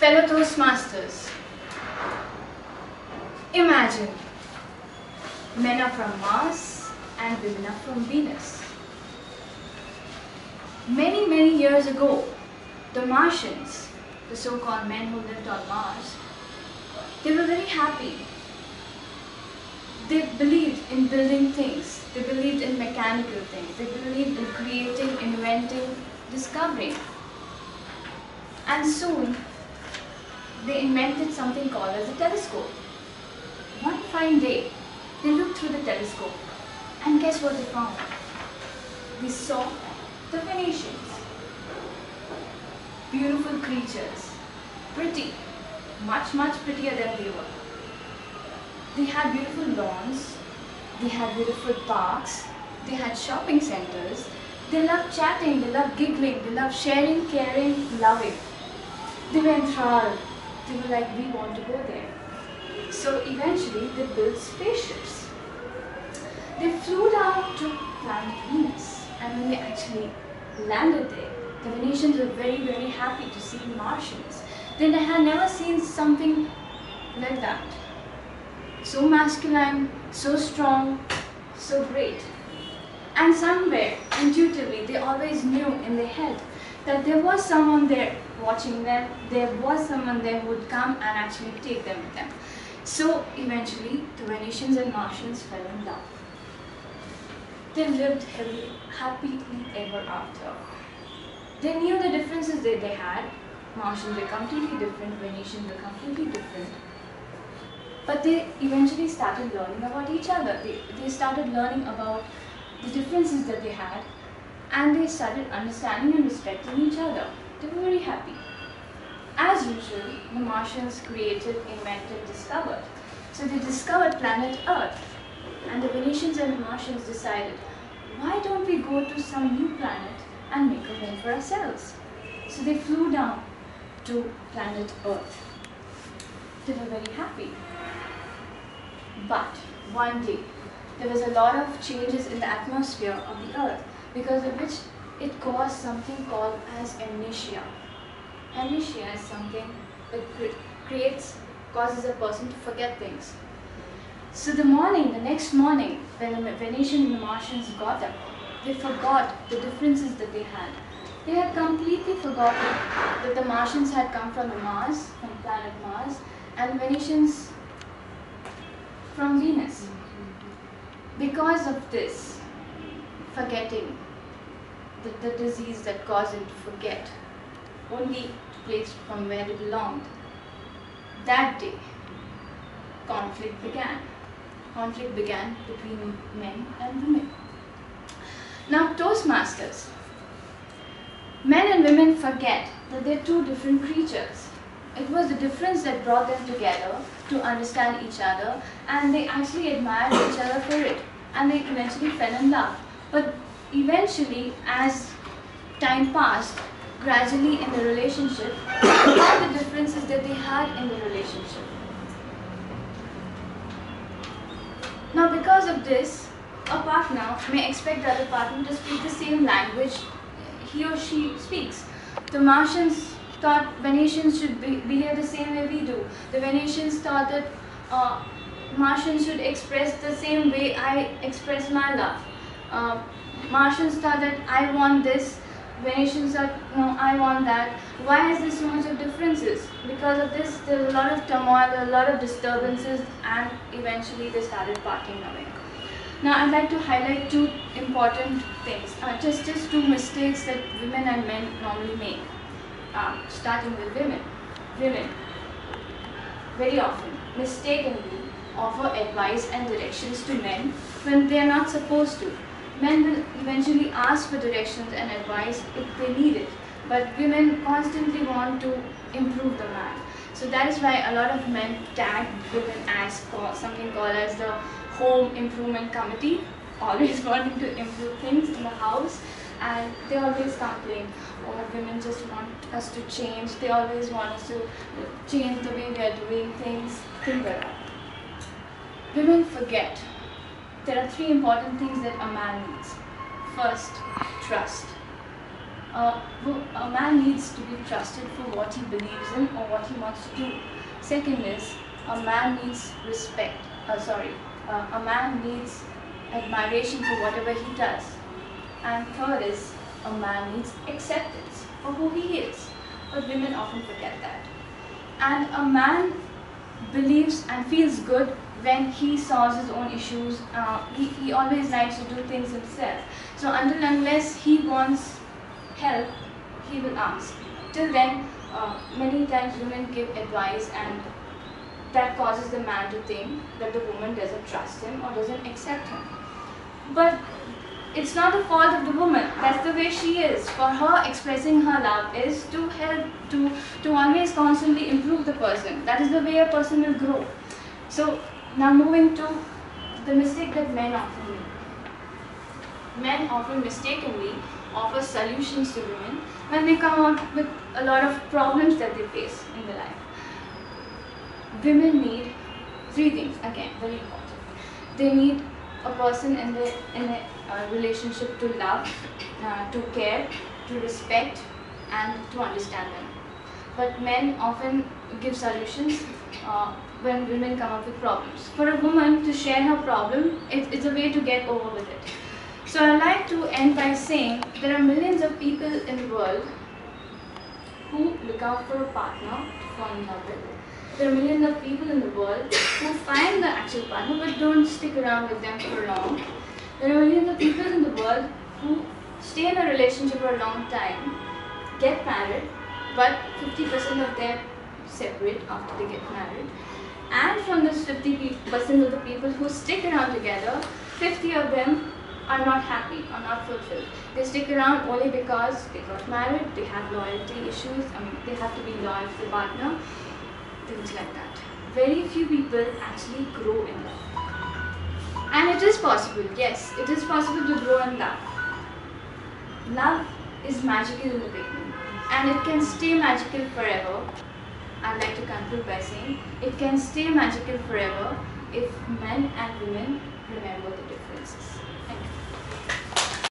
Fellow Toastmasters, imagine men are from Mars and women are from Venus. Many, many years ago, the Martians, the so-called men who lived on Mars, they were very happy. They believed in building things. They believed in mechanical things. They believed in creating, inventing, discovering. And soon, they invented something called as a telescope. One fine day, they looked through the telescope and guess what they found? They saw the Venetians. Beautiful creatures, pretty, much, much prettier than they were. They had beautiful lawns, they had beautiful parks, they had shopping centers. They loved chatting, they loved giggling, they loved sharing, caring, loving. They were enthralled. They were like, we want to go there. So eventually they built spaceships. They flew down to planet Venus, and when they actually landed there, the Venetians were very, very happy to see Martians. They had never seen something like that. So masculine, so strong, so great. And somewhere, intuitively, they always knew in their head that there was someone there watching them, there was someone there who would come and actually take them with them. So eventually, the Venetians and Martians fell in love. They lived happily ever after. They knew the differences that they had. Martians were completely different, Venetians were completely different. But they eventually started learning about each other. They started learning about the differences that they had, and they started understanding and respecting each other. They were very happy. As usual, the Martians created, invented, discovered. So they discovered planet Earth. And the Venetians and the Martians decided, why don't we go to some new planet and make a home for ourselves? So they flew down to planet Earth. They were very happy. But one day, there was a lot of changes in the atmosphere of the Earth, because of which it caused something called as amnesia. Amnesia is something that causes a person to forget things. So the next morning, when the Venetians and the Martians got up, they forgot the differences that they had. They had completely forgotten that the Martians had come from planet Mars, and the Venetians from Venus. Because of this, forgetting, the disease that caused them to forget, only the place from where they belonged, that day, conflict began. Conflict began between men and women. Now, Toastmasters, men and women forget that they're two different creatures. It was the difference that brought them together to understand each other, and they actually admired each other for it, and they eventually fell in love. But eventually, as time passed, gradually in the relationship, all the differences that they had in the relationship. Now, because of this, a partner may expect the other partner to speak the same language he or she speaks. The Martians thought Venetians should behave the same way we do. The Venetians thought that Martians should express the same way I express my love. Martians thought that I want this, Venetians thought, no, I want that. Why is there so much of differences? Because of this, there was a lot of turmoil, a lot of disturbances, and eventually they started parting away. Now, I'd like to highlight two important things, just two mistakes that women and men normally make. Starting with women. Women very often mistakenly offer advice and directions to men when they are not supposed to. Men will eventually ask for directions and advice if they need it, but women constantly want to improve the man. So that is why a lot of men tag women as something called as the home improvement committee, always wanting to improve things in the house, and they always complain, oh, women just want us to change, they always want us to change the way we are doing things like that. Women forget there are three important things that a man needs. First, trust. A man needs to be trusted for what he believes in or what he wants to do. Second is, a man needs respect. A man needs admiration for whatever he does. And third is, a man needs acceptance for who he is. But women often forget that. And a man believes and feels good when he solves his own issues. He always likes to do things himself. So until unless he wants help, he will ask. Till then, many times women give advice, and that causes the man to think that the woman doesn't trust him or doesn't accept him. But it's not the fault of the woman. That's the way she is. For her, expressing her love is to help, to always constantly improve the person. That is the way a person will grow. So now moving to the mistake that men often make. Men often mistakenly offer solutions to women when they come out with a lot of problems that they face in their life. Women need three things, again, very important. They need a person in a relationship to love, to care, to respect, and to understand them. But men often give solutions when women come up with problems. For a woman to share her problem, it's a way to get over with it. So I'd like to end by saying there are millions of people in the world who look out for a partner to fall in love with. There are millions of people in the world who find the actual partner but don't stick around with them for long. There are millions of people in the world who stay in a relationship for a long time, get married, but 50% of them separate after they get married. And from this 50% of the people who stick around together, 50 of them are not happy, are not fulfilled. They stick around only because they got married, they have loyalty issues, they have to be loyal to the partner, things like that. Very few people actually grow in love. And it is possible, yes, it is possible to grow in love. Love is magical in the beginning, and it can stay magical forever. I'd like to conclude by saying it can stay magical forever if men and women remember the differences.